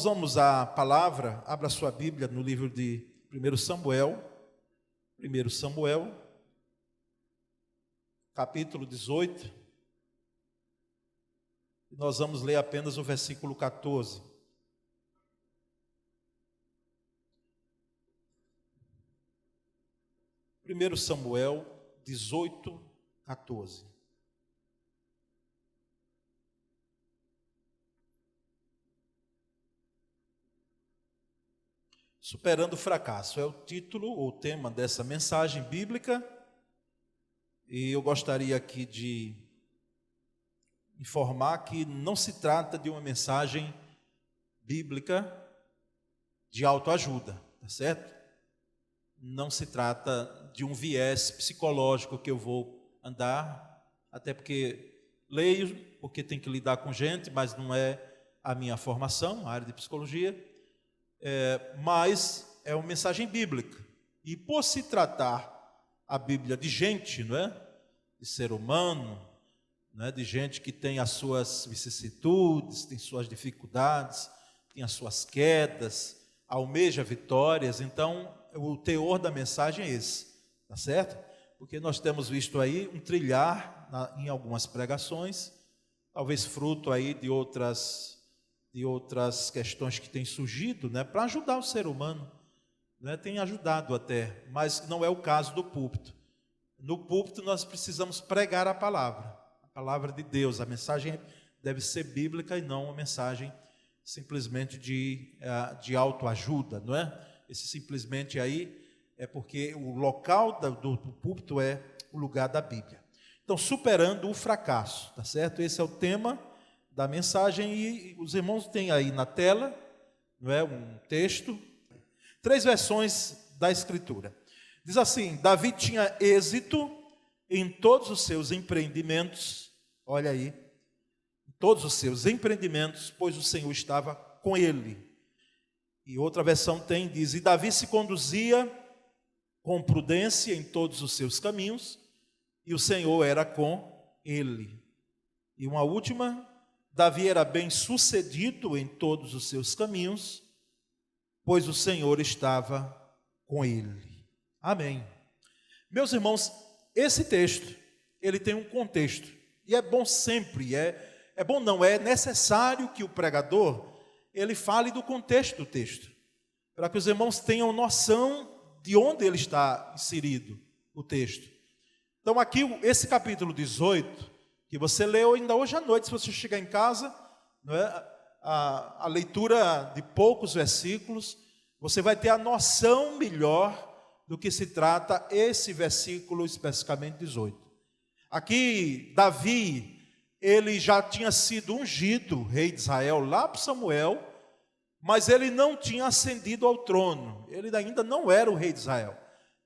Nós vamos à palavra, abra sua Bíblia no livro de 1 Samuel, capítulo 18, e nós vamos ler apenas o versículo 14. Primeiro Samuel 18, 14. Superando o fracasso é o título ou tema dessa mensagem bíblica, e eu gostaria aqui de informar que não se trata de uma mensagem bíblica de autoajuda, tá certo? Não se trata de um viés psicológico que eu vou andar, até porque leio, porque tem que lidar com gente, mas não é a minha formação, a área de psicologia. Mas é uma mensagem bíblica, e por se tratar a Bíblia de gente, não é? De ser humano, não é? De gente que tem as suas vicissitudes, tem suas dificuldades, tem as suas quedas, almeja vitórias. Então o teor da mensagem é esse, tá certo? Porque nós temos visto aí um trilhar em algumas pregações, talvez fruto aí de outras questões que têm surgido, né, para ajudar o ser humano, né, tem ajudado até, mas não é o caso do púlpito. No púlpito nós precisamos pregar a palavra de Deus. A mensagem deve ser bíblica e não uma mensagem simplesmente de autoajuda, não é? Esse simplesmente aí é porque o local do púlpito é o lugar da Bíblia. Então, superando o fracasso, tá certo? Esse é o tema da mensagem, e os irmãos têm aí na tela, não é, um texto, 3 versões da Escritura. Diz assim: Davi tinha êxito em todos os seus empreendimentos, olha aí, em todos os seus empreendimentos, pois o Senhor estava com ele. E outra versão diz: e Davi se conduzia com prudência em todos os seus caminhos, e o Senhor era com ele. E uma última: Davi era bem sucedido em todos os seus caminhos, pois o Senhor estava com ele. Amém. Meus irmãos, esse texto, ele tem um contexto, e é bom sempre, é necessário que o pregador, ele fale do contexto do texto, para que os irmãos tenham noção de onde ele está inserido, o texto. Então aqui, esse capítulo 18, que você leu ainda hoje à noite, se você chegar em casa, não é? A leitura de poucos versículos, você vai ter a noção melhor do que se trata esse versículo, especificamente 18. Aqui, Davi, ele já tinha sido ungido rei de Israel lá por Samuel, mas ele não tinha ascendido ao trono, ele ainda não era o rei de Israel.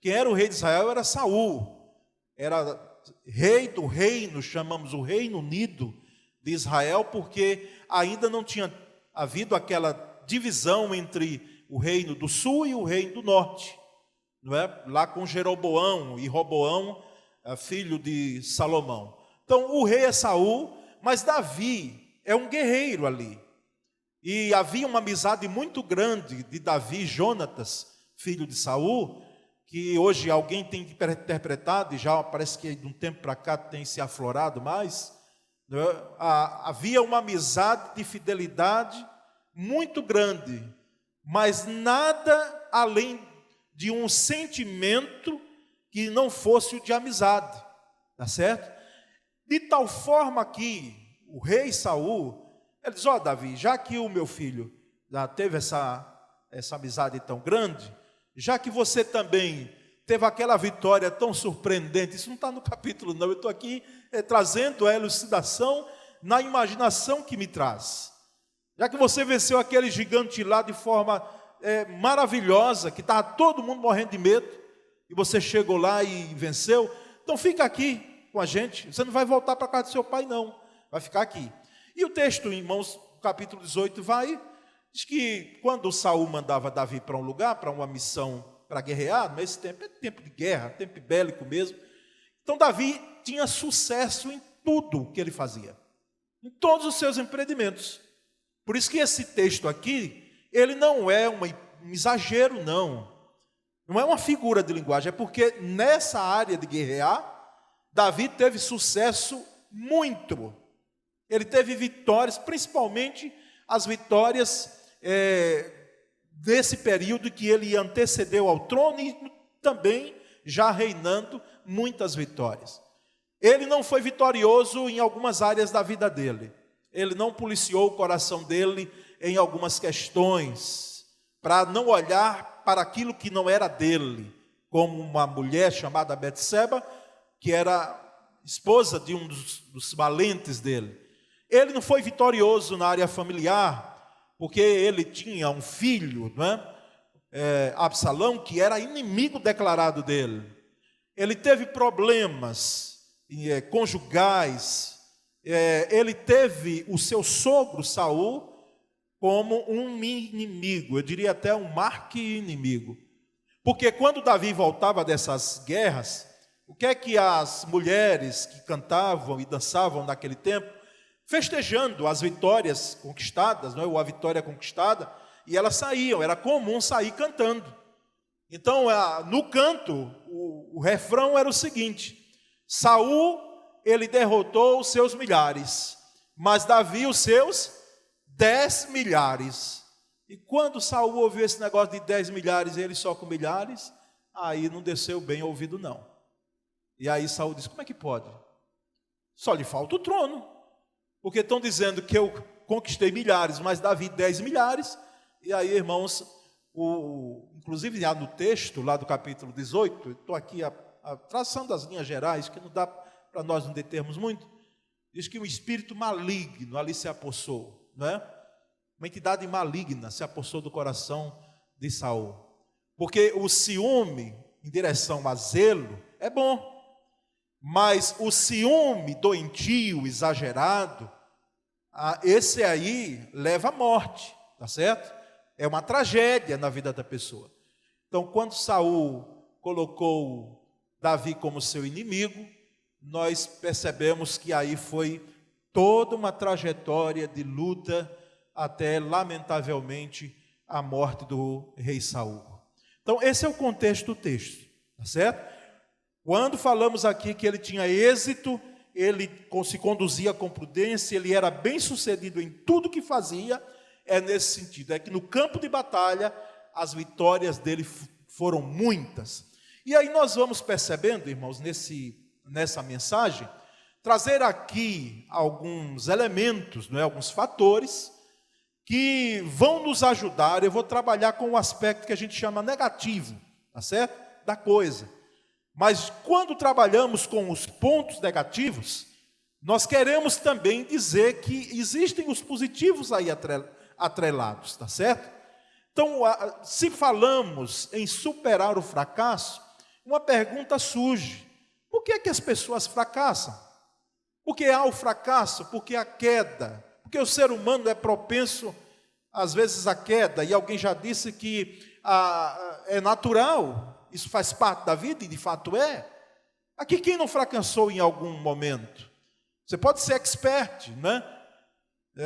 Quem era o rei de Israel era Saul, era rei do reino, chamamos o Reino Unido de Israel, porque ainda não tinha havido aquela divisão entre o reino do sul e o reino do norte, não é? Lá com Jeroboão e Roboão, filho de Salomão. Então o rei é Saul, mas Davi é um guerreiro ali, e havia uma amizade muito grande de Davi e Jonatas, filho de Saul, que hoje alguém tem interpretado, e já parece que de um tempo para cá tem se aflorado mais, né? Havia uma amizade de fidelidade muito grande, mas nada além de um sentimento que não fosse o de amizade, tá certo? De tal forma que o rei Saul, ele diz: ó, Davi, já que o meu filho já teve essa amizade tão grande, já que você também teve aquela vitória tão surpreendente, isso não está no capítulo não, eu estou aqui trazendo a elucidação na imaginação que me traz. Já que você venceu aquele gigante lá de forma maravilhosa, que estava todo mundo morrendo de medo, e você chegou lá e venceu, então fica aqui com a gente, você não vai voltar para a casa do seu pai não, vai ficar aqui. E o texto, irmãos, capítulo 18 diz que quando Saul mandava Davi para um lugar, para uma missão, para guerrear, nesse tempo, é tempo de guerra, tempo bélico mesmo. Então Davi tinha sucesso em tudo que ele fazia, em todos os seus empreendimentos. Por isso que esse texto aqui, ele não é um exagero, não. Não é uma figura de linguagem, é porque nessa área de guerrear, Davi teve sucesso muito. Ele teve vitórias, principalmente as vitórias desse período que ele antecedeu ao trono e também já reinando muitas vitórias. Ele não foi vitorioso em algumas áreas da vida dele. Ele não policiou o coração dele em algumas questões, para não olhar para aquilo que não era dele, como uma mulher chamada Betseba, que era esposa de um dos valentes dele. Ele não foi vitorioso na área familiar, porque ele tinha um filho, não é? Absalão, que era inimigo declarado dele. Ele teve problemas conjugais. Ele teve o seu sogro Saul como um inimigo, eu diria até um arqui-inimigo. Porque quando Davi voltava dessas guerras, o que é que as mulheres que cantavam e dançavam naquele tempo, festejando as vitórias conquistadas, não é? Ou a vitória conquistada, e elas saíam, era comum sair cantando. Então, no canto, o refrão era o seguinte: Saul, ele derrotou os seus milhares, mas Davi os seus 10 milhares. E quando Saul ouviu esse negócio de 10 milhares e ele só com milhares, aí não desceu bem ouvido não. E aí Saul disse: como é que pode? Só lhe falta o trono. Porque estão dizendo que eu conquistei milhares, mas Davi 10 milhares. E aí, irmãos, inclusive no texto lá do capítulo 18, estou aqui traçando as linhas gerais, que não dá para nós não determos muito, diz que um espírito maligno ali se apossou, não é? Uma entidade maligna se apossou do coração de Saul. Porque o ciúme em direção a zelo é bom, mas o ciúme doentio, exagerado, esse aí leva à morte, tá certo? É uma tragédia na vida da pessoa. Então, quando Saul colocou Davi como seu inimigo, nós percebemos que aí foi toda uma trajetória de luta até, lamentavelmente, a morte do rei Saul. Então, esse é o contexto do texto, tá certo? Quando falamos aqui que ele tinha êxito, ele se conduzia com prudência, ele era bem sucedido em tudo que fazia, é nesse sentido, é que no campo de batalha, as vitórias dele foram muitas. E aí nós vamos percebendo, irmãos, nessa mensagem, trazer aqui alguns elementos, não é? Alguns fatores, que vão nos ajudar. Eu vou trabalhar com o aspecto que a gente chama negativo, tá certo? Da coisa. Mas quando trabalhamos com os pontos negativos, nós queremos também dizer que existem os positivos aí atrelados, tá certo? Então, se falamos em superar o fracasso, uma pergunta surge: por que é que as pessoas fracassam? Porque há o fracasso, porque há queda, porque o ser humano é propenso, às vezes, à queda, e alguém já disse que é natural. Isso faz parte da vida, e de fato é. Aqui quem não fracassou em algum momento? Você pode ser expert, né?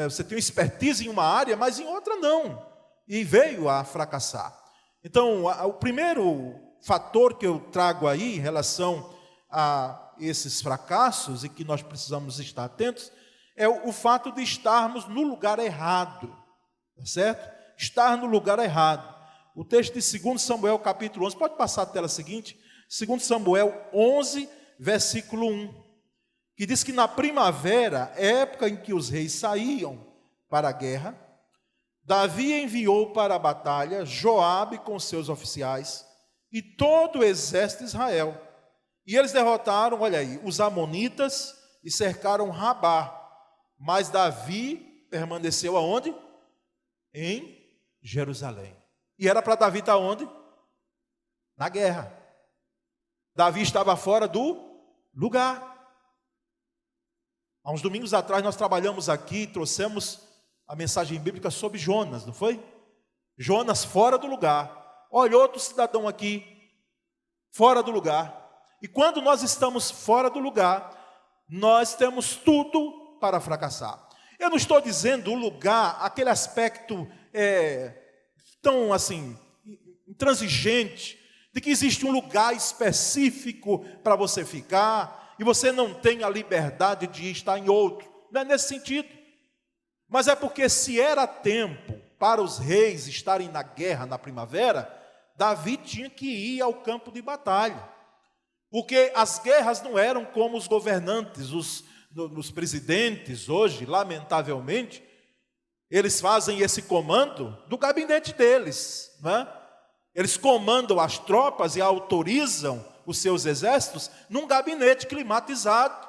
Você tem expertise em uma área, mas em outra não. E veio a fracassar. Então, o primeiro fator que eu trago aí em relação a esses fracassos, e que nós precisamos estar atentos, é o fato de estarmos no lugar errado. Tá certo? Estar no lugar errado. O texto de 2 Samuel, capítulo 11, pode passar a tela seguinte, 2 Samuel 11, versículo 1, que diz que na primavera, época em que os reis saíam para a guerra, Davi enviou para a batalha Joabe com seus oficiais e todo o exército de Israel. E eles derrotaram, olha aí, os amonitas e cercaram Rabá. Mas Davi permaneceu aonde? Em Jerusalém. E era para Davi estar onde? Na guerra. Davi estava fora do lugar. Há uns domingos atrás nós trabalhamos aqui, trouxemos a mensagem bíblica sobre Jonas, não foi? Jonas fora do lugar. Olha, outro cidadão aqui, fora do lugar. E quando nós estamos fora do lugar, nós temos tudo para fracassar. Eu não estou dizendo o lugar, aquele aspecto tão assim, intransigente, de que existe um lugar específico para você ficar, e você não tem a liberdade de estar em outro. Não é nesse sentido. Mas é porque se era tempo para os reis estarem na guerra na primavera, Davi tinha que ir ao campo de batalha. Porque as guerras não eram como os governantes, os presidentes hoje, lamentavelmente, eles fazem esse comando do gabinete deles, né? Eles comandam as tropas e autorizam os seus exércitos num gabinete climatizado.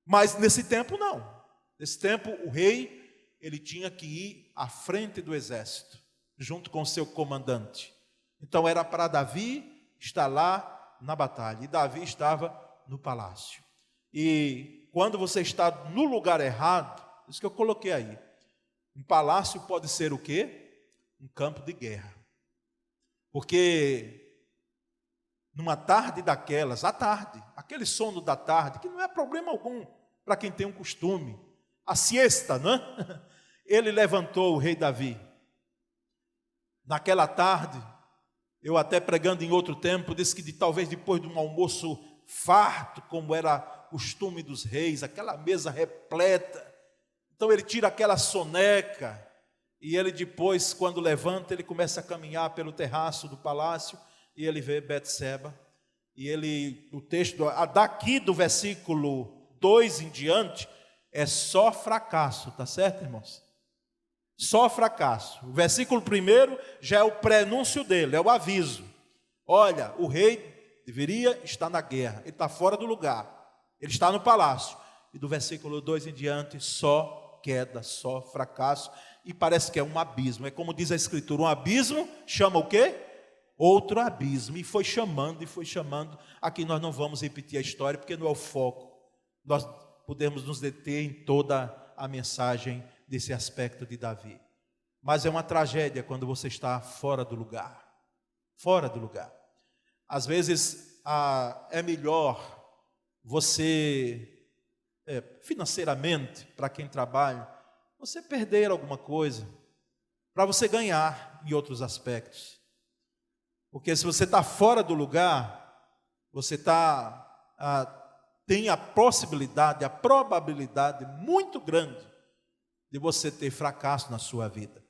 Mas nesse tempo não. Nesse tempo o rei, ele tinha que ir à frente do exército, junto com o seu comandante. Então era para Davi estar lá na batalha, e Davi estava no palácio. E quando você está no lugar errado, isso que eu coloquei aí, um palácio pode ser o quê? Um campo de guerra. Porque numa tarde daquelas, à tarde, aquele sono da tarde, que não é problema algum para quem tem um costume, a siesta, não é? Ele levantou o rei Davi. Naquela tarde, eu até pregando em outro tempo, disse que talvez depois de um almoço farto, como era costume dos reis, aquela mesa repleta, então ele tira aquela soneca, e ele depois, quando levanta, ele começa a caminhar pelo terraço do palácio, e ele vê Betseba, e ele, o texto, daqui do versículo 2 em diante, é só fracasso, tá certo, irmãos? Só fracasso. O versículo 1 já é o prenúncio dele, é o aviso. Olha, o rei deveria estar na guerra, ele está fora do lugar, ele está no palácio. E do versículo 2 em diante, só queda, só fracasso, e parece que é um abismo. É como diz a Escritura, um abismo chama o quê? Outro abismo, e foi chamando, Aqui nós não vamos repetir a história, porque não é o foco. Nós podemos nos deter em toda a mensagem desse aspecto de Davi. Mas é uma tragédia quando você está fora do lugar. Fora do lugar. Às vezes é melhor você, financeiramente, para quem trabalha, você perder alguma coisa, para você ganhar em outros aspectos. Porque se você está fora do lugar, você tem a possibilidade, a probabilidade muito grande de você ter fracasso na sua vida.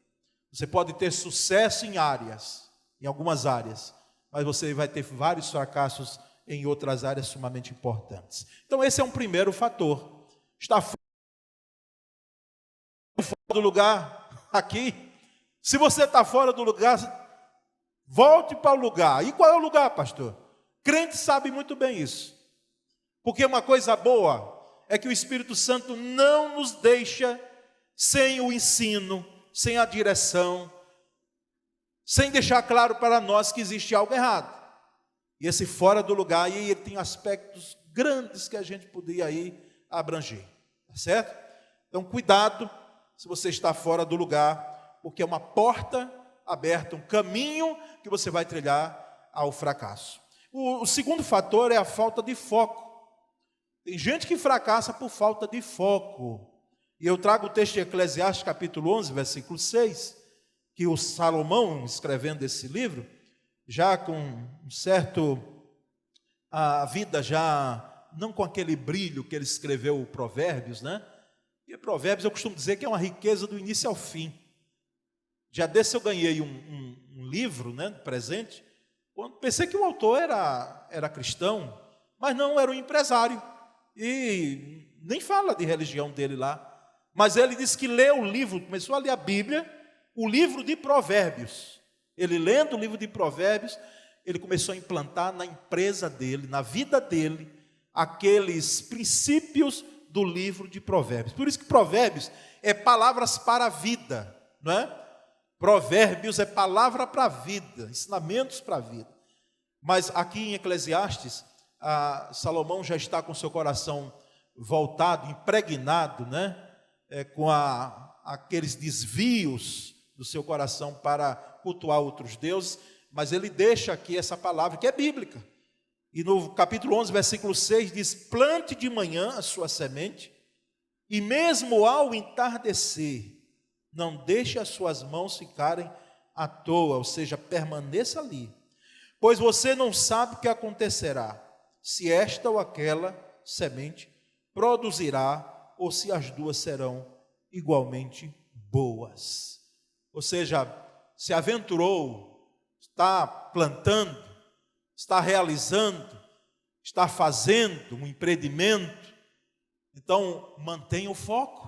Você pode ter sucesso em algumas áreas, mas você vai ter vários fracassos em outras áreas sumamente importantes. Então esse é um primeiro fator. Está fora do lugar aqui. Se você está fora do lugar, volte para o lugar. E qual é o lugar, pastor? Crente sabe muito bem isso. Porque uma coisa boa é que o Espírito Santo não nos deixa sem o ensino, sem a direção, sem deixar claro para nós que existe algo errado. E esse fora do lugar, aí ele tem aspectos grandes que a gente poderia aí abranger, tá certo? Então cuidado se você está fora do lugar, porque é uma porta aberta, um caminho que você vai trilhar ao fracasso. O segundo fator é a falta de foco. Tem gente que fracassa por falta de foco. E eu trago o texto de Eclesiastes, capítulo 11, versículo 6, que o Salomão, escrevendo esse livro, já com um certo, a vida já, não com aquele brilho que ele escreveu Provérbios, né? E Provérbios eu costumo dizer que é uma riqueza do início ao fim. Já desse eu ganhei um livro, né, de presente, quando pensei que o autor era cristão, mas não, era um empresário. E nem fala de religião dele lá. Mas ele disse que leu o livro, começou a ler a Bíblia, o livro de Provérbios. Ele lendo o livro de Provérbios, ele começou a implantar na empresa dele, na vida dele, aqueles princípios do livro de Provérbios. Por isso que Provérbios é palavras para a vida, não é? Provérbios é palavra para a vida, ensinamentos para a vida. Mas aqui em Eclesiastes, Salomão já está com seu coração voltado, impregnado, né? Com aqueles desvios do seu coração para cultuar outros deuses, mas ele deixa aqui essa palavra que é bíblica. E no capítulo 11, versículo 6 diz: plante de manhã a sua semente, e mesmo ao entardecer Não deixe as suas mãos ficarem à toa, ou seja, permaneça ali. Pois você não sabe o que acontecerá, se esta ou aquela semente produzirá, ou se as duas serão igualmente boas. Ou seja, se aventurou, está plantando, está realizando, está fazendo um empreendimento, então mantenha o foco.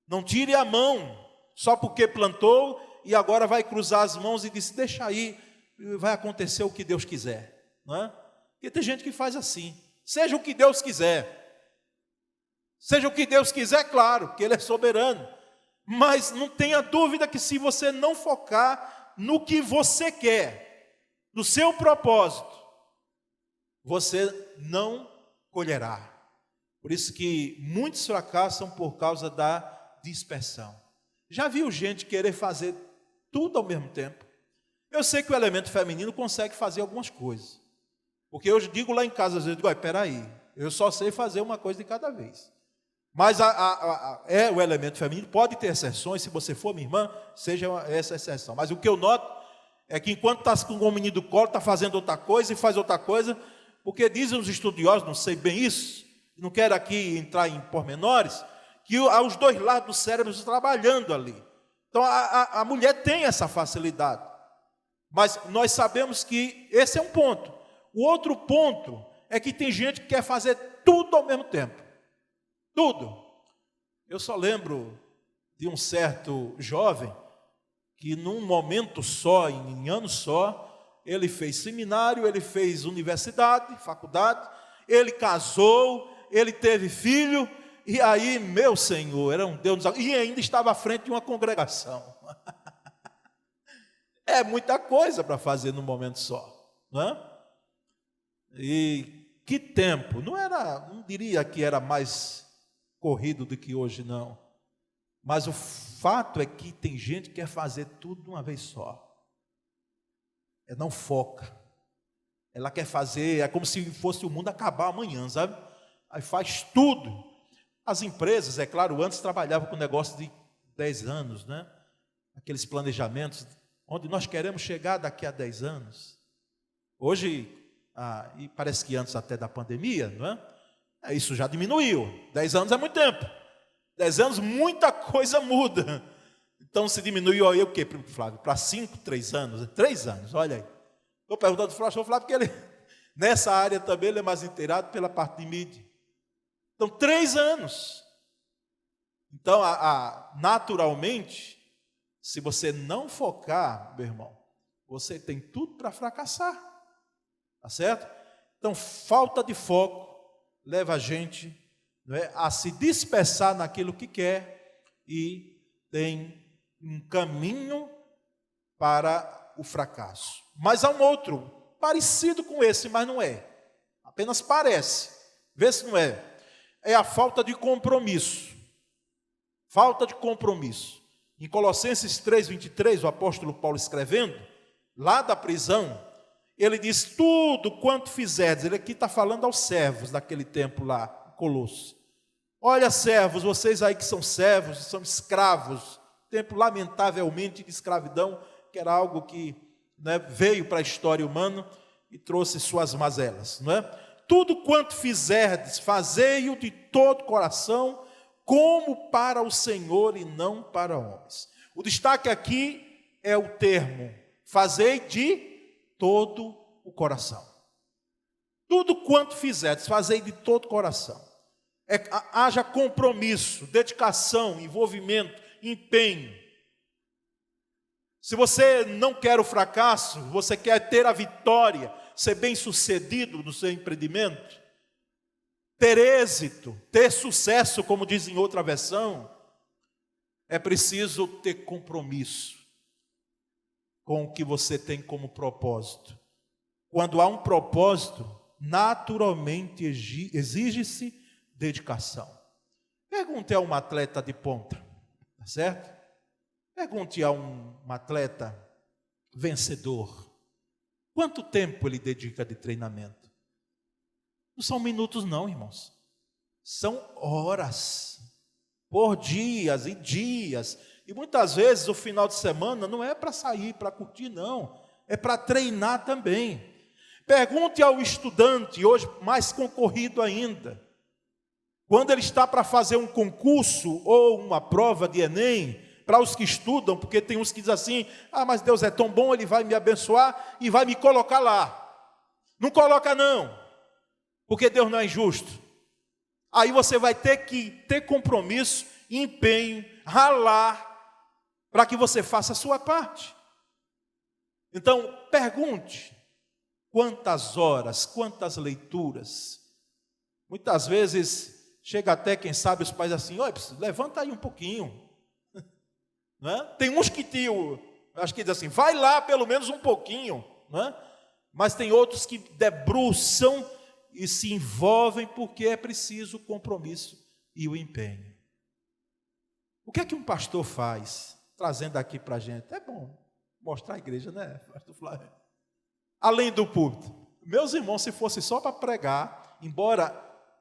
Não tire a mão só porque plantou e agora vai cruzar as mãos e diz, deixa aí, vai acontecer o que Deus quiser, não é? Porque tem gente que faz assim, seja o que Deus quiser, claro, porque Ele é soberano, mas não tenha dúvida que se você não focar no que você quer, no seu propósito, você não colherá. Por isso que muitos fracassam por causa da dispersão. Já viu gente querer fazer tudo ao mesmo tempo? Eu sei que o elemento feminino consegue fazer algumas coisas. Porque eu digo lá em casa, às vezes, espera aí, eu só sei fazer uma coisa de cada vez. Mas o elemento feminino pode ter exceções, se você for minha irmã, seja essa exceção. Mas o que eu noto é que enquanto está com o menino do colo, está fazendo outra coisa e faz outra coisa, porque dizem os estudiosos, não sei bem isso, não quero aqui entrar em pormenores, que há os dois lados do cérebro trabalhando ali. Então a mulher tem essa facilidade. Mas nós sabemos que esse é um ponto. O outro ponto é que tem gente que quer fazer tudo ao mesmo tempo. Tudo. Eu só lembro de um certo jovem que num momento só, em ano só, ele fez seminário, ele fez universidade, faculdade, ele casou, ele teve filho. E aí, meu Senhor, era um Deus, e ainda estava à frente de uma congregação. É muita coisa para fazer num momento só, não é? E que tempo, não diria que era mais corrido do que hoje, não. Mas o fato é que tem gente que quer fazer tudo de uma vez só. Não foca. Ela quer fazer, é como se fosse o mundo acabar amanhã, sabe? Aí faz tudo. As empresas, é claro, antes trabalhavam com negócio de 10 anos, né? Aqueles planejamentos, onde nós queremos chegar daqui a 10 anos. Hoje, e parece que antes até da pandemia, não é? Isso já diminuiu. 10 anos é muito tempo. 10 anos, muita coisa muda. Então, se diminuiu aí o quê, Flávio? Para 5, 3 anos? 3 anos, olha aí. Estou perguntando para o Flávio, porque ele, nessa área também, ele é mais inteirado pela parte de mídia. Então, 3 anos. Então, naturalmente, se você não focar, meu irmão, você tem tudo para fracassar. Tá certo? Então, falta de foco leva a gente, não é, a se dispersar naquilo que quer e tem um caminho para o fracasso. Mas há um outro, parecido com esse, mas não é. Apenas parece. Vê se não é. É a falta de compromisso. Falta de compromisso. Em Colossenses 3:23, o apóstolo Paulo escrevendo, lá da prisão, ele diz, tudo quanto fizerdes, ele aqui está falando aos servos daquele tempo lá, Colosso. Olha, servos, vocês aí que são servos, são escravos, tempo lamentavelmente de escravidão, que era algo que, né, veio para a história humana e trouxe suas mazelas, não é? Tudo quanto fizerdes, fazei-o de todo coração, como para o Senhor e não para homens. O destaque aqui é o termo, fazei de todo o coração. Tudo quanto fizerdes, fazei de todo o coração. Haja compromisso, dedicação, envolvimento, empenho. Se você não quer o fracasso, você quer ter a vitória, ser bem-sucedido no seu empreendimento, ter êxito, ter sucesso, como diz em outra versão, é preciso ter compromisso com o que você tem como propósito. Quando há um propósito, naturalmente exige-se dedicação. Pergunte a um atleta de ponta, tá certo? Pergunte a um atleta vencedor, quanto tempo ele dedica de treinamento? Não são minutos não, irmãos. São horas, por dias E muitas vezes o final de semana não é para sair, para curtir, não. É para treinar também. Pergunte ao estudante, hoje mais concorrido ainda, quando ele está para fazer um concurso ou uma prova de Enem, para os que estudam, porque tem uns que dizem assim, mas Deus é tão bom, Ele vai me abençoar e vai me colocar lá. Não coloca não, porque Deus não é injusto. Aí você vai ter que ter compromisso, empenho, ralar, para que você faça a sua parte. Então, pergunte, quantas horas, quantas leituras. Muitas vezes, chega até, quem sabe, os pais assim, levanta aí um pouquinho. Não é? Tem uns que acho que dizem assim, vai lá pelo menos um pouquinho. Não é? Mas tem outros que debruçam e se envolvem porque é preciso o compromisso e o empenho. O que é que um pastor faz? Trazendo aqui para a gente. É bom mostrar a igreja, né, pastor Flávio? Além do púlpito. Meus irmãos, se fosse só para pregar, embora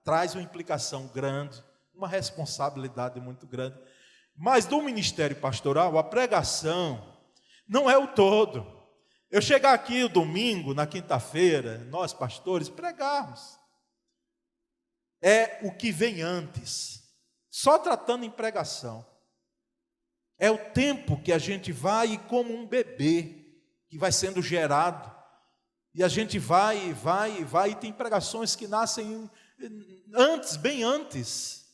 traz uma implicação grande, uma responsabilidade muito grande, mas do ministério pastoral, a pregação não é o todo. Eu chegar aqui o domingo, na quinta-feira, nós pastores, pregarmos. É o que vem antes. Só tratando em pregação. É o tempo que a gente vai como um bebê, que vai sendo gerado. E a gente vai, e tem pregações que nascem antes, bem antes.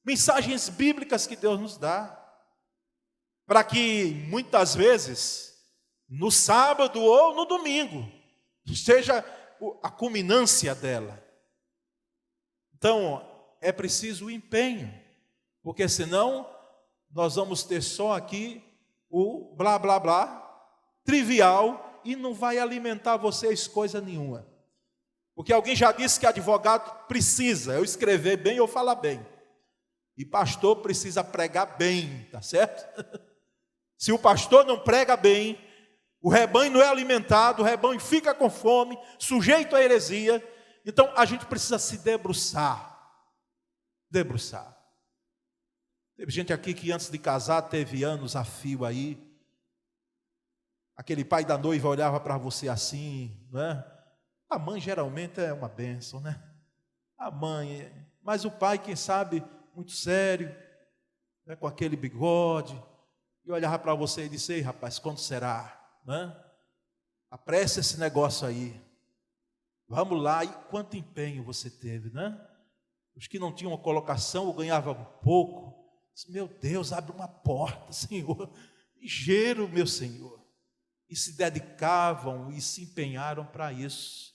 Mensagens bíblicas que Deus nos dá. Para que, muitas vezes, no sábado ou no domingo, seja a culminância dela. Então, é preciso o empenho, porque senão nós vamos ter só aqui o blá, blá, blá, trivial, e não vai alimentar vocês coisa nenhuma. Porque alguém já disse que advogado precisa eu escrever bem ou falar bem. E pastor precisa pregar bem, tá certo? Se o pastor não prega bem, o rebanho não é alimentado, o rebanho fica com fome, sujeito à heresia. Então, a gente precisa se debruçar. Debruçar. Teve gente aqui que antes de casar teve anos a fio aí. Aquele pai da noiva olhava para você assim, não é? A mãe geralmente é uma bênção, né? A mãe, mas o pai, quem sabe, muito sério, né, com aquele bigode, e olhava para você e disse, ei rapaz, quando será? Né? Apresse esse negócio aí. Vamos lá, e quanto empenho você teve, né? Os que não tinham uma colocação, ou ganhavam pouco, disse, meu Deus, abre uma porta, Senhor, ligeiro, meu Senhor. E se dedicavam e se empenharam para isso,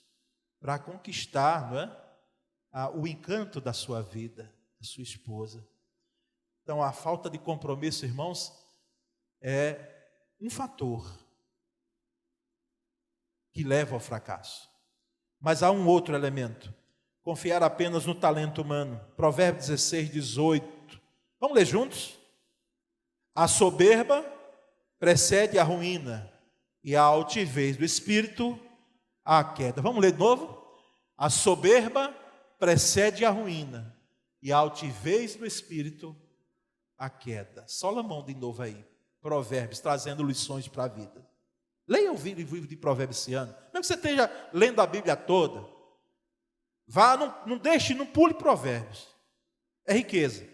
para conquistar, não é? O encanto da sua vida, da sua esposa. Então, a falta de compromisso, irmãos, é um fator que leva ao fracasso. Mas há um outro elemento, confiar apenas no talento humano. Provérbios 16, 18. Vamos ler juntos? A soberba precede a ruína, e a altivez do espírito a queda. Vamos ler de novo? A soberba precede a ruína, e a altivez do espírito a queda. Solomão de novo aí, Provérbios, trazendo lições para a vida. Leia o livro de Provérbios esse ano, mesmo que você esteja lendo a Bíblia toda, vá, não deixe, não pule Provérbios, é riqueza.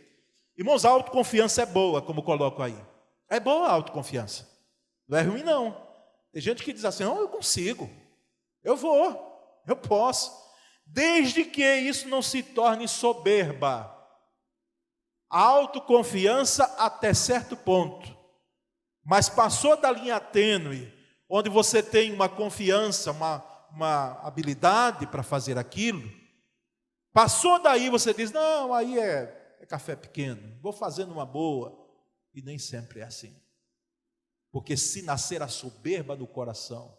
Irmãos, a autoconfiança é boa, como coloco aí, é boa a autoconfiança, não é ruim não. Tem gente que diz assim, não, eu consigo, eu vou, eu posso, desde que isso não se torne soberba. A autoconfiança até certo ponto, mas passou da linha tênue, onde você tem uma confiança, uma habilidade para fazer aquilo, passou daí, você diz, não, aí é café pequeno, vou fazendo uma boa, e nem sempre é assim. Porque se nascer a soberba no coração,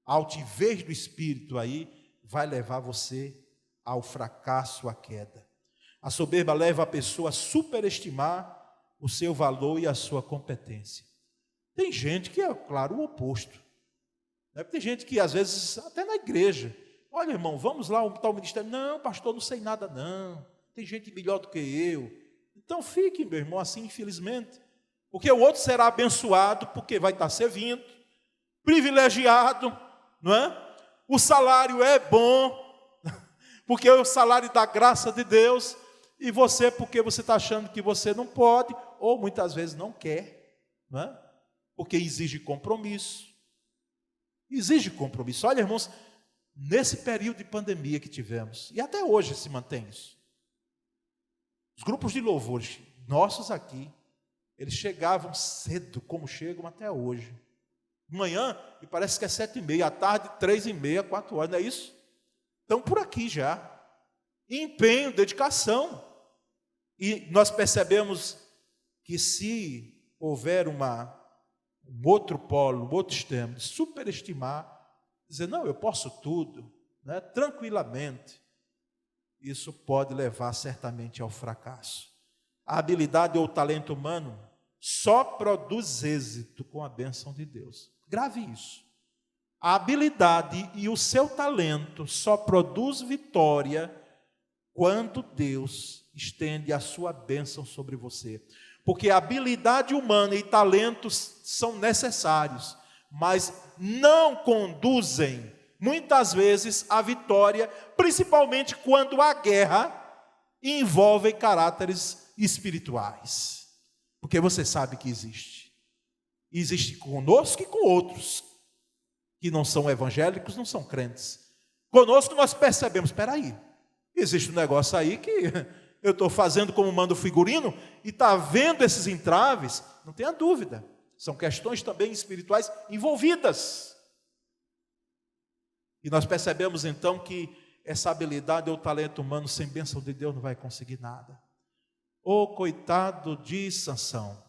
a altivez do espírito aí, vai levar você ao fracasso, à queda. A soberba leva a pessoa a superestimar o seu valor e a sua competência. Tem gente que é, claro, o oposto. Tem gente que, às vezes, até na igreja, olha, irmão, vamos lá, um tal ministério. Não, pastor, não sei nada, não. Tem gente melhor do que eu. Então, fique, meu irmão, assim, infelizmente. Porque o outro será abençoado, porque vai estar servindo, privilegiado, não é? O salário é bom, porque é o salário da graça de Deus, e você, porque você está achando que você não pode, ou muitas vezes não quer, não é? Porque exige compromisso. Exige compromisso. Olha, irmãos, nesse período de pandemia que tivemos, e até hoje se mantém isso, os grupos de louvores nossos aqui, eles chegavam cedo, como chegam até hoje. De manhã, me parece que é 7h30, à tarde, 3h30, 4 horas, não é isso? Estão por aqui já. Empenho, dedicação. E nós percebemos que se houver um outro polo, um outro extremo, de superestimar, dizer, não, eu posso tudo, né, tranquilamente, isso pode levar certamente ao fracasso. A habilidade ou o talento humano só produz êxito com a bênção de Deus. Grave isso. A habilidade e o seu talento só produz vitória quando Deus estende a sua bênção sobre você. Porque a habilidade humana e talentos são necessários, mas não conduzem, muitas vezes, à vitória, principalmente quando a guerra envolve caráteres espirituais. Porque você sabe que existe. Existe conosco e com outros, que não são evangélicos, não são crentes. Conosco nós percebemos, espera aí, existe um negócio aí que eu estou fazendo como manda o figurino, e está vendo esses entraves, não tenha dúvida, são questões também espirituais envolvidas. E nós percebemos então que essa habilidade ou talento humano sem bênção de Deus não vai conseguir nada. Ô coitado de Sansão,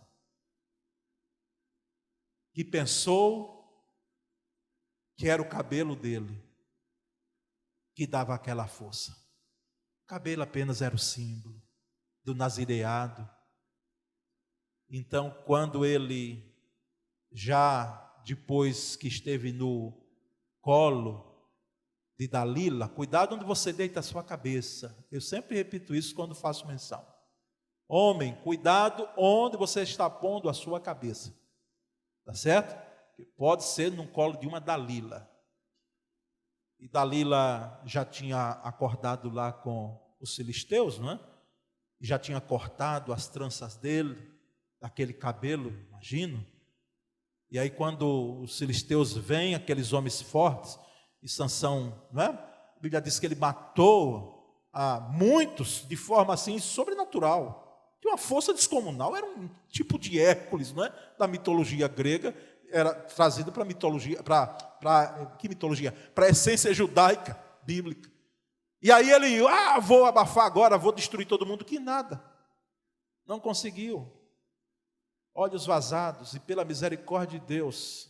que pensou que era o cabelo dele que dava aquela força. O cabelo apenas era o símbolo do nazireado. Então, quando ele, já depois que esteve no colo de Dalila, cuidado onde você deita a sua cabeça. Eu sempre repito isso quando faço menção. Homem, cuidado onde você está pondo a sua cabeça. Tá certo? Que pode ser no colo de uma Dalila. E Dalila já tinha acordado lá com os filisteus, não é? E já tinha cortado as tranças dele, daquele cabelo, imagino. E aí quando os filisteus vêm, aqueles homens fortes, e Sansão, não é? A Bíblia diz que ele matou a muitos de forma assim sobrenatural. De uma força descomunal, era um tipo de Hércules, não é? Da mitologia grega, era trazido para a mitologia, que mitologia? Para a essência judaica, bíblica. E aí ele, vou abafar agora, vou destruir todo mundo, que nada. Não conseguiu. Olhos vazados, e pela misericórdia de Deus,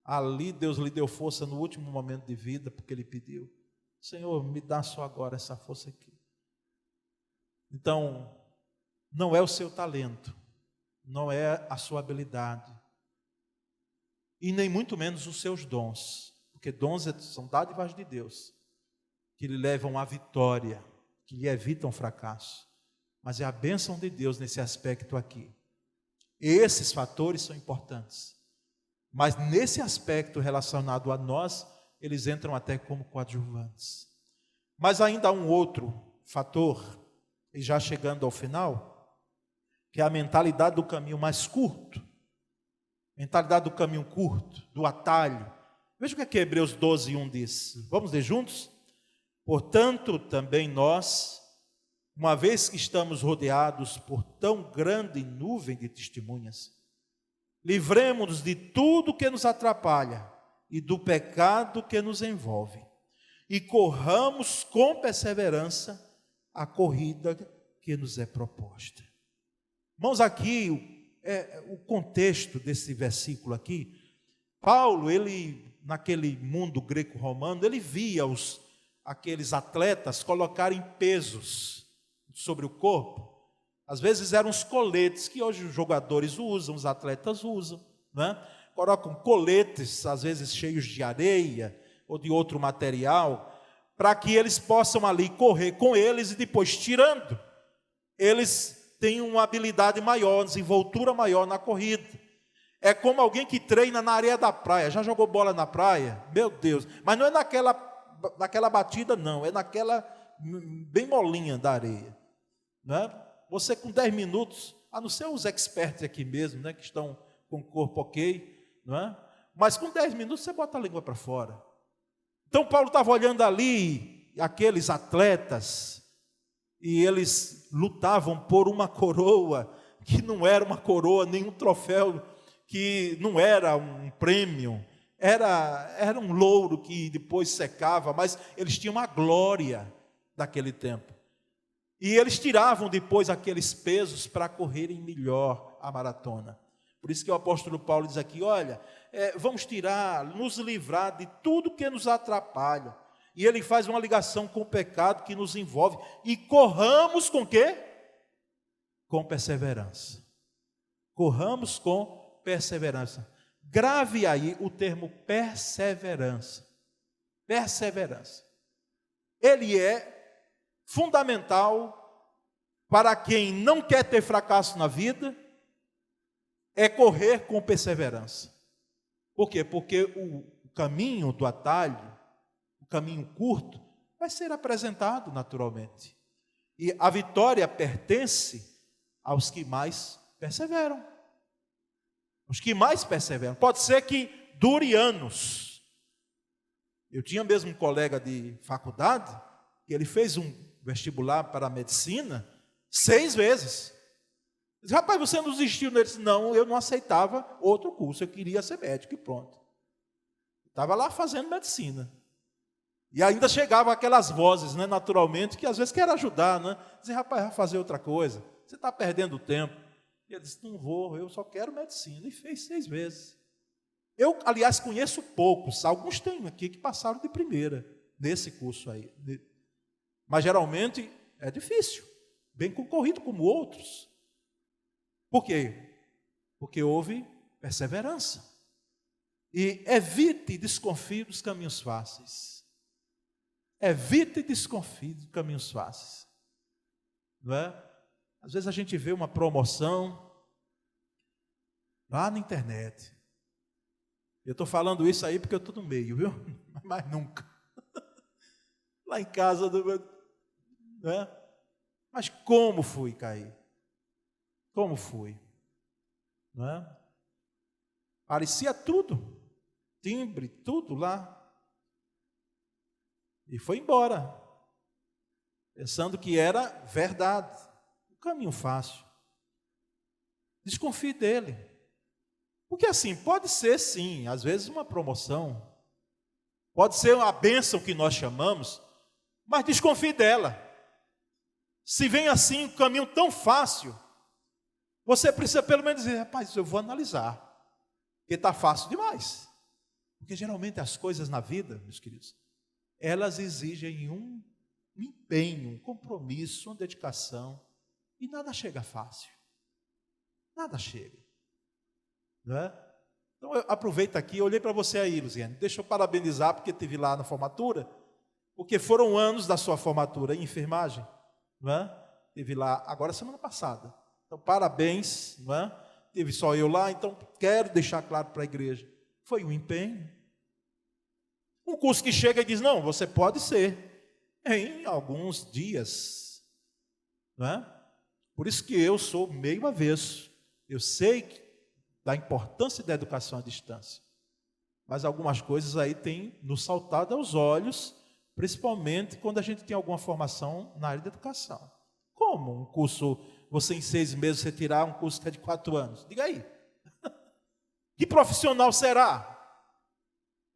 ali Deus lhe deu força no último momento de vida, porque ele pediu, Senhor, me dá só agora essa força aqui. Então, não é o seu talento, não é a sua habilidade, e nem muito menos os seus dons, porque dons são dádivas de Deus, que lhe levam à vitória, que lhe evitam fracasso, mas é a bênção de Deus nesse aspecto aqui. Esses fatores são importantes, mas nesse aspecto relacionado a nós, eles entram até como coadjuvantes. Mas ainda há um outro fator, e já chegando ao final, que é a mentalidade do caminho mais curto, mentalidade do caminho curto, do atalho. Veja o que Hebreus 12:1 diz. Vamos ler juntos? Portanto, também nós, uma vez que estamos rodeados por tão grande nuvem de testemunhas, livremos-nos de tudo que nos atrapalha e do pecado que nos envolve, e corramos com perseverança a corrida que nos é proposta. Irmãos, aqui, o contexto desse versículo aqui, Paulo, ele, naquele mundo greco-romano, ele via aqueles atletas colocarem pesos sobre o corpo. Às vezes eram os coletes que hoje os jogadores usam, os atletas usam, né? Colocam coletes, às vezes cheios de areia ou de outro material, para que eles possam ali correr com eles e depois tirando, eles têm uma habilidade maior, uma desenvoltura maior na corrida. É como alguém que treina na areia da praia. Já jogou bola na praia? Meu Deus. Mas não é naquela batida, não. É naquela bem molinha da areia. Né? Você com 10 minutos, a não ser os experts aqui mesmo, né, que estão com o corpo ok, não é? Mas com 10 minutos você bota a língua para fora. Então Paulo estava olhando ali aqueles atletas e eles lutavam por uma coroa que não era uma coroa, nem um troféu, que não era um prêmio, era um louro que depois secava, mas eles tinham a glória daquele tempo. E eles tiravam depois aqueles pesos para correrem melhor a maratona. Por isso que o apóstolo Paulo diz aqui, olha, vamos tirar, nos livrar de tudo que nos atrapalha. E ele faz uma ligação com o pecado que nos envolve. E corramos com quê? Com perseverança. Corramos com perseverança. Grave aí o termo perseverança. Perseverança. Ele é fundamental para quem não quer ter fracasso na vida, é correr com perseverança. Por quê? Porque o caminho do atalho, o caminho curto, vai ser apresentado naturalmente. E a vitória pertence aos que mais perseveram. Os que mais perseveram. Pode ser que dure anos. Eu tinha mesmo um colega de faculdade, que ele fez um vestibular para a medicina 6 vezes. Eu disse, rapaz, você não desistiu? Ele disse, não, eu não aceitava outro curso, eu queria ser médico e pronto. Estava lá fazendo medicina. E ainda chegavam aquelas vozes, né, naturalmente, que às vezes querem ajudar, né? Dizem, rapaz, vai fazer outra coisa, você está perdendo tempo. E ele disse, não vou, eu só quero medicina. E fez 6 vezes. Eu, aliás, conheço poucos, alguns tem aqui que passaram de primeira, nesse curso aí. Mas geralmente é difícil, bem concorrido como outros. Por quê? Porque houve perseverança. E evite e desconfie dos caminhos fáceis. Evite e desconfie dos caminhos fáceis. Não é? Às vezes a gente vê uma promoção lá na internet. Eu estou falando isso aí porque eu estou no meio, viu? Mas nunca. Lá em casa, né? Mas como fui cair? Como fui? Não é? Parecia tudo. Timbre, tudo lá. E foi embora. Pensando que era verdade. Um caminho fácil. Desconfie dele. Porque assim, pode ser sim, às vezes uma promoção. Pode ser uma bênção que nós chamamos, mas desconfie dela. Se vem assim um caminho tão fácil, você precisa pelo menos dizer, rapaz, eu vou analisar. Porque está fácil demais. Porque geralmente as coisas na vida, meus queridos, elas exigem um empenho, um compromisso, uma dedicação. E nada chega fácil. Nada chega. Não é? Então eu aproveito aqui, eu olhei para você aí, Luziane. Deixa eu parabenizar, porque teve lá na formatura. Porque foram anos da sua formatura em enfermagem. Não é? Teve lá, agora semana passada. Então parabéns, não é? Teve só eu lá, então quero deixar claro para a igreja. Foi um empenho. Um curso que chega e diz, não, você pode ser em alguns dias. Não é? Por isso que eu sou meio avesso. Eu sei da importância da educação à distância. Mas algumas coisas aí têm nos saltado aos olhos, principalmente quando a gente tem alguma formação na área da educação. Como um curso, você em 6 meses, você tirar um curso que é de 4 anos? Diga aí. Que profissional será?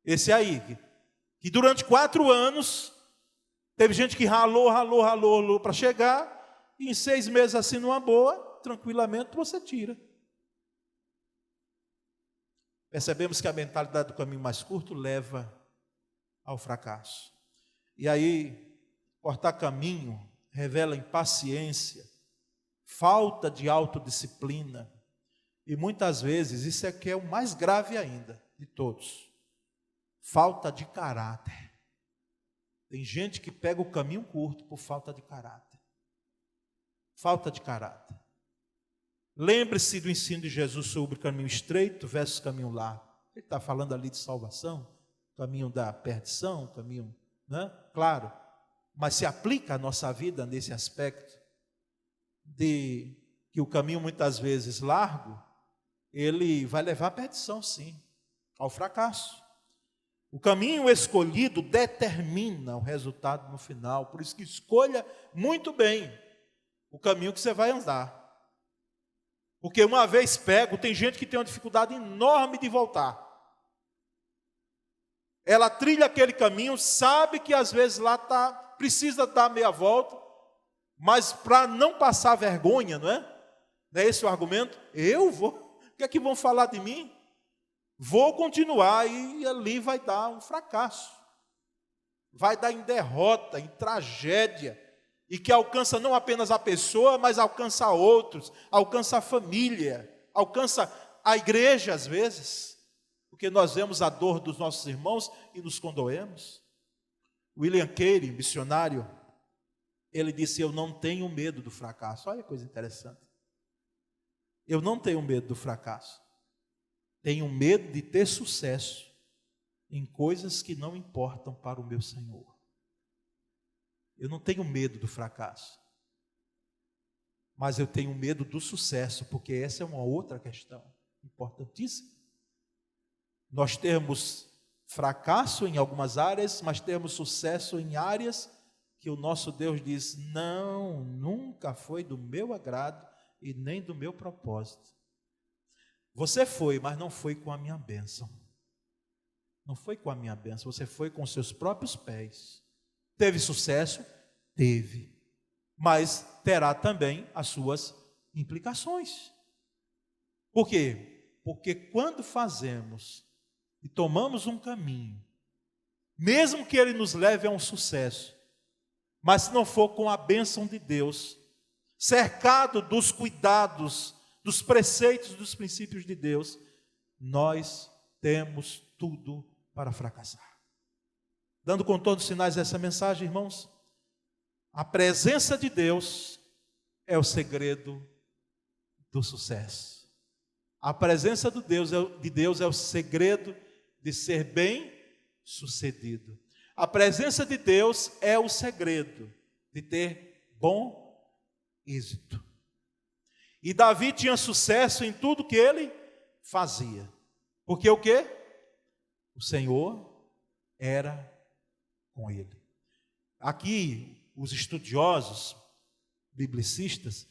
Esse aí, que durante 4 anos, teve gente que ralou para chegar, e em 6 meses assim, numa boa, tranquilamente, você tira. Percebemos que a mentalidade do caminho mais curto leva ao fracasso. E aí, cortar caminho revela impaciência, falta de autodisciplina, e muitas vezes, isso é que é o mais grave ainda de todos, falta de caráter. Tem gente que pega o caminho curto por falta de caráter. Falta de caráter. Lembre-se do ensino de Jesus sobre o caminho estreito versus caminho largo. Ele está falando ali de salvação, caminho da perdição, caminho, né? Claro, mas se aplica à nossa vida nesse aspecto de que o caminho muitas vezes largo, ele vai levar à perdição, sim, ao fracasso. O caminho escolhido determina o resultado no final, por isso que escolha muito bem o caminho que você vai andar. Porque uma vez pego, tem gente que tem uma dificuldade enorme de voltar. Ela trilha aquele caminho, sabe que às vezes lá precisa dar meia volta, mas para não passar vergonha, não é? Não é esse o argumento? Eu vou, o que é que vão falar de mim? Vou continuar e ali vai dar um fracasso. Vai dar em derrota, em tragédia, e que alcança não apenas a pessoa, mas alcança outros, alcança a família, alcança a igreja às vezes, porque nós vemos a dor dos nossos irmãos e nos condoemos. William Carey, missionário, ele disse: eu não tenho medo do fracasso. Olha que coisa interessante. Eu não tenho medo do fracasso. Tenho medo de ter sucesso em coisas que não importam para o meu Senhor. Eu não tenho medo do fracasso, mas eu tenho medo do sucesso, porque essa é uma outra questão importantíssima. Nós temos fracasso em algumas áreas, mas temos sucesso em áreas que o nosso Deus diz: não, nunca foi do meu agrado e nem do meu propósito. Você foi, mas não foi com a minha bênção. Não foi com a minha bênção, você foi com seus próprios pés. Teve sucesso? Teve. Mas terá também as suas implicações. Por quê? Porque quando fazemos e tomamos um caminho, mesmo que ele nos leve a um sucesso, mas se não for com a bênção de Deus, cercado dos cuidados, dos preceitos, dos princípios de Deus, nós temos tudo para fracassar. Dando com todos os sinais dessa mensagem, irmãos, a presença de Deus é o segredo do sucesso. A presença de Deus é o segredo de ser bem sucedido. A presença de Deus é o segredo de ter bom êxito. E Davi tinha sucesso em tudo que ele fazia. Porque o quê? O Senhor era com ele. Aqui, os estudiosos, biblicistas,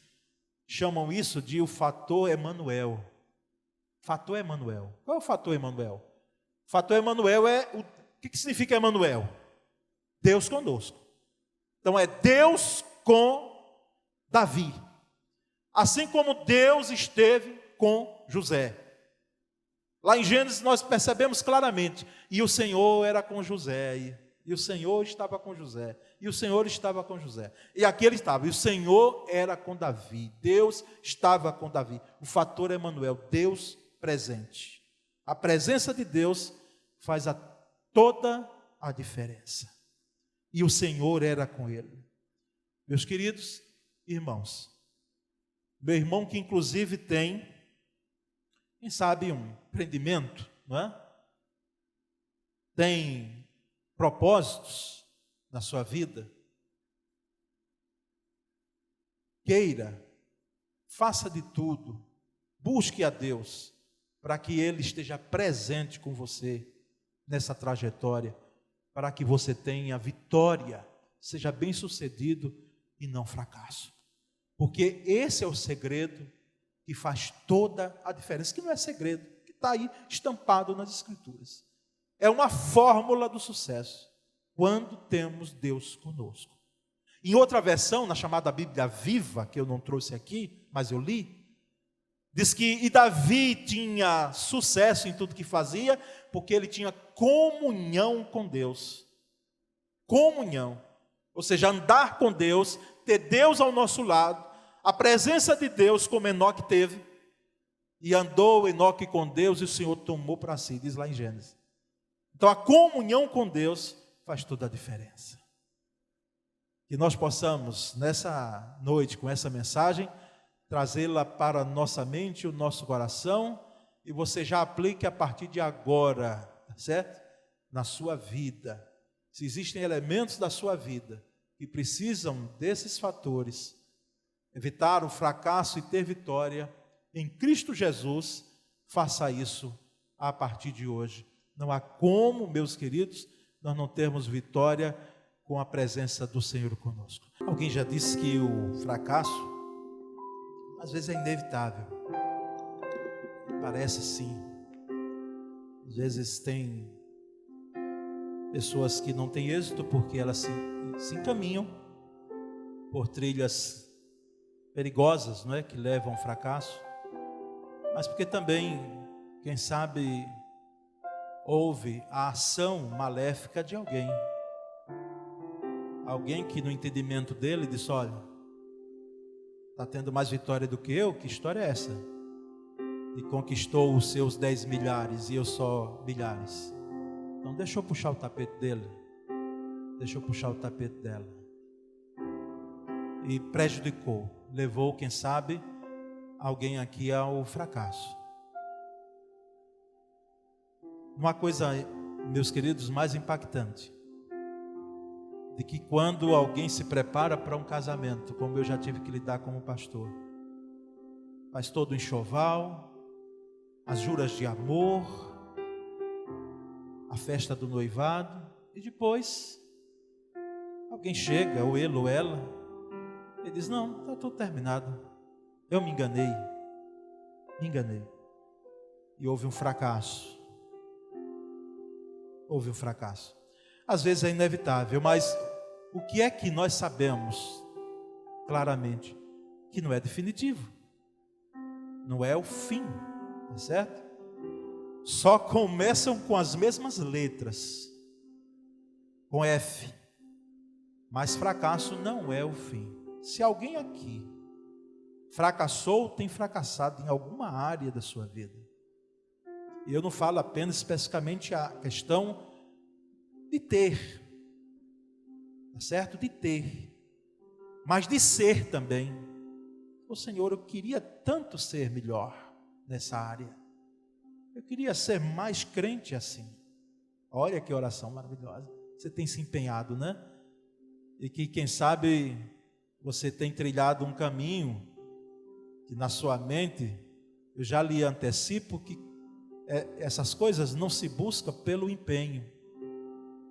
chamam isso de o fator Emanuel. Fator Emanuel. Qual é o fator Emanuel? O fator Emanuel é o que significa Emanuel? Deus conosco. Então é Deus com Davi. Assim como Deus esteve com José. Lá em Gênesis nós percebemos claramente, e o Senhor era com José, e o Senhor estava com José, e o Senhor estava com José, e aqui ele estava, e o Senhor era com Davi, Deus estava com Davi. O fator Emanuel, Deus presente. A presença de Deus faz toda a diferença, e o Senhor era com ele. Meus queridos irmãos, meu irmão que inclusive tem, quem sabe, um empreendimento, não é? Tem propósitos na sua vida. Queira, faça de tudo, busque a Deus, para que Ele esteja presente com você nessa trajetória, para que você tenha vitória, seja bem sucedido e não fracasso. Porque esse é o segredo que faz toda a diferença, que não é segredo, que está aí estampado nas Escrituras. É uma fórmula do sucesso, quando temos Deus conosco. Em outra versão, na chamada Bíblia Viva, que eu não trouxe aqui, mas eu li, diz que Davi tinha sucesso em tudo que fazia, porque ele tinha comunhão com Deus. Comunhão, ou seja, andar com Deus, ter Deus ao nosso lado, a presença de Deus como Enoque teve, e andou Enoque com Deus e o Senhor tomou para si, diz lá em Gênesis. Então a comunhão com Deus faz toda a diferença. Que nós possamos, nessa noite, com essa mensagem, trazê-la para a nossa mente, o nosso coração, e você já aplique a partir de agora, tá certo? Na sua vida. Se existem elementos da sua vida que precisam desses fatores, evitar o fracasso e ter vitória em Cristo Jesus, faça isso a partir de hoje. Não há como, meus queridos, nós não termos vitória com a presença do Senhor conosco. Alguém já disse que o fracasso às vezes é inevitável. Parece sim. Às vezes tem pessoas que não têm êxito porque elas se encaminham por trilhas perigosas, não é? Que levam ao fracasso. Mas porque também, quem sabe, houve a ação maléfica de alguém. Alguém que no entendimento dele disse: olha, está tendo mais vitória do que eu? Que história é essa? E conquistou os seus 10 milhares e eu só milhares. Então deixa eu puxar o tapete dele. Deixa eu puxar o tapete dela. E prejudicou. Levou, quem sabe, alguém aqui ao fracasso. Uma coisa, meus queridos, mais impactante, de que quando alguém se prepara para um casamento, como eu já tive que lidar como pastor, faz todo o enxoval, as juras de amor, a festa do noivado, e depois alguém chega, ou ele ou ela, e diz: não, está tudo terminado, eu me enganei, e houve um fracasso. Houve um fracasso. Às vezes é inevitável, mas o que é que nós sabemos claramente? Que não é definitivo, não é o fim, tá certo? Só começam com as mesmas letras, com F, mas fracasso não é o fim. Se alguém aqui fracassou, tem fracassado em alguma área da sua vida. E eu não falo apenas especificamente a questão de ter, tá certo? De ter, mas de ser também. Ô Senhor, eu queria tanto ser melhor nessa área. Eu queria ser mais crente assim. Olha que oração maravilhosa. Você tem se empenhado, né? E que, quem sabe, você tem trilhado um caminho que na sua mente, eu já lhe antecipo que essas coisas não se busca pelo empenho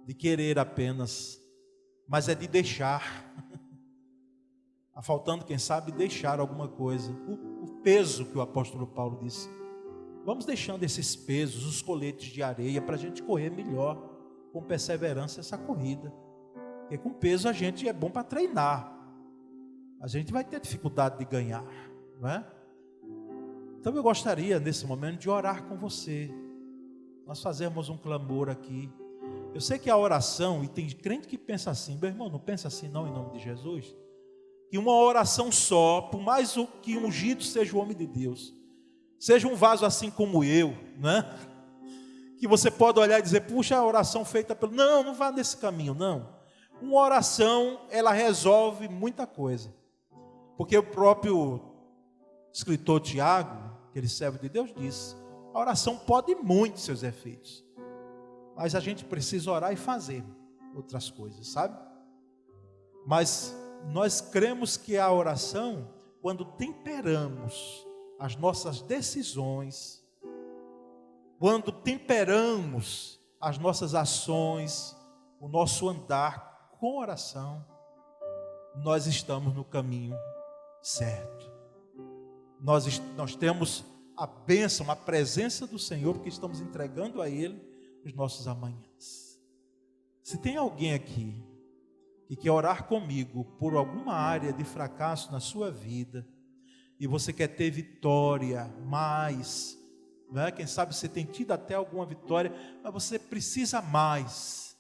de querer apenas, mas é de deixar. Está faltando, quem sabe, deixar alguma coisa. O peso que o apóstolo Paulo disse. Vamos deixando esses pesos, os coletes de areia, para a gente correr melhor, com perseverança, essa corrida. Porque com peso a gente é bom para treinar. A gente vai ter dificuldade de ganhar, não é? Então eu gostaria nesse momento de orar com você. Nós fazemos um clamor aqui. Eu sei que a oração, e tem crente que pensa assim: meu irmão, não pensa assim não, em nome de Jesus. Que uma oração só, por mais que ungido seja o homem de Deus, seja um vaso assim como eu, né? Que você pode olhar e dizer: puxa, a oração feita pelo... Não, não vá nesse caminho, não. Uma oração, ela resolve muita coisa. Porque o próprio escritor Tiago, aquele servo de Deus, disse: a oração pode muito seus efeitos, mas a gente precisa orar e fazer outras coisas, sabe? Mas nós cremos que a oração, quando temperamos as nossas decisões, quando temperamos as nossas ações, o nosso andar com oração, nós estamos no caminho certo. Nós temos a bênção, a presença do Senhor, porque estamos entregando a Ele os nossos amanhãs. Se tem alguém aqui que quer orar comigo por alguma área de fracasso na sua vida, e você quer ter vitória, mais, não é? Quem sabe você tem tido até alguma vitória, mas você precisa mais,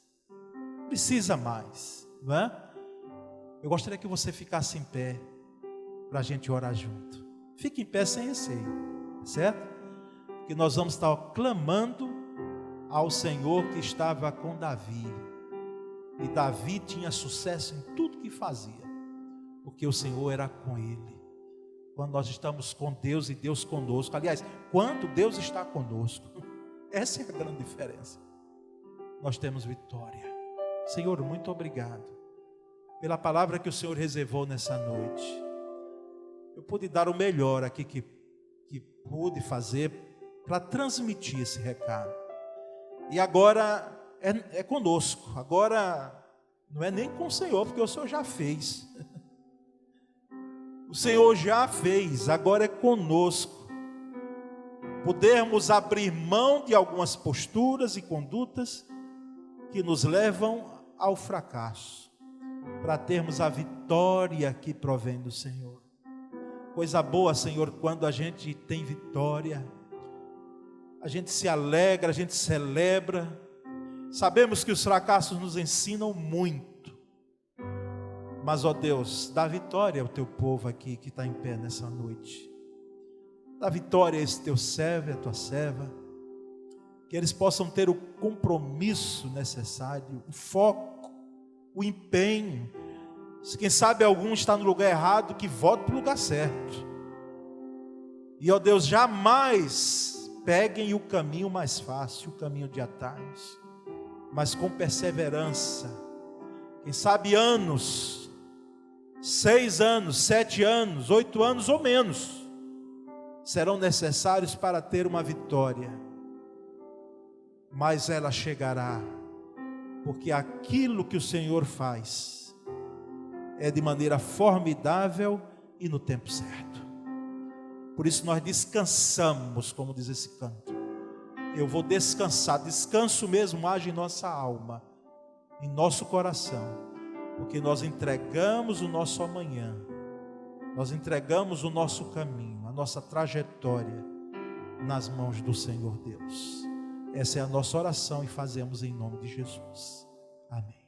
não é? Eu gostaria que você ficasse em pé, para a gente orar junto. Fique em pé sem receio, certo? Que nós vamos estar clamando ao Senhor que estava com Davi. E Davi tinha sucesso em tudo que fazia, porque o Senhor era com ele. quando nós estamos com Deus e Deus conosco. Aliás, quando Deus está conosco, essa é a grande diferença. Nós temos vitória. Senhor, muito obrigado pela palavra que o Senhor reservou nessa noite. Eu pude dar o melhor aqui que pude fazer para transmitir esse recado. E agora é conosco. Agora não é nem com o Senhor, porque o Senhor já fez. O Senhor já fez, agora é conosco. Podermos abrir mão de algumas posturas e condutas que nos levam ao fracasso, para termos a vitória que provém do Senhor. Coisa boa, Senhor, quando a gente tem vitória, a gente se alegra, a gente celebra. Sabemos que os fracassos nos ensinam muito, mas, ó Deus, dá vitória ao teu povo aqui que está em pé nessa noite. Dá vitória a esse teu servo e a tua serva, que eles possam ter o compromisso necessário, o foco, o empenho. Se quem sabe algum está no lugar errado, que volte para o lugar certo. E, ó Deus, jamais peguem o caminho mais fácil, o caminho de atalhos, mas com perseverança. Quem sabe anos, 6 anos, 7 anos, 8 anos ou menos, serão necessários para ter uma vitória. Mas ela chegará, porque aquilo que o Senhor faz é de maneira formidável e no tempo certo. Por isso nós descansamos, como diz esse canto. Eu vou descansar, descanso mesmo age em nossa alma, em nosso coração, porque nós entregamos o nosso amanhã, nós entregamos o nosso caminho, a nossa trajetória nas mãos do Senhor Deus. Essa é a nossa oração e fazemos em nome de Jesus. Amém.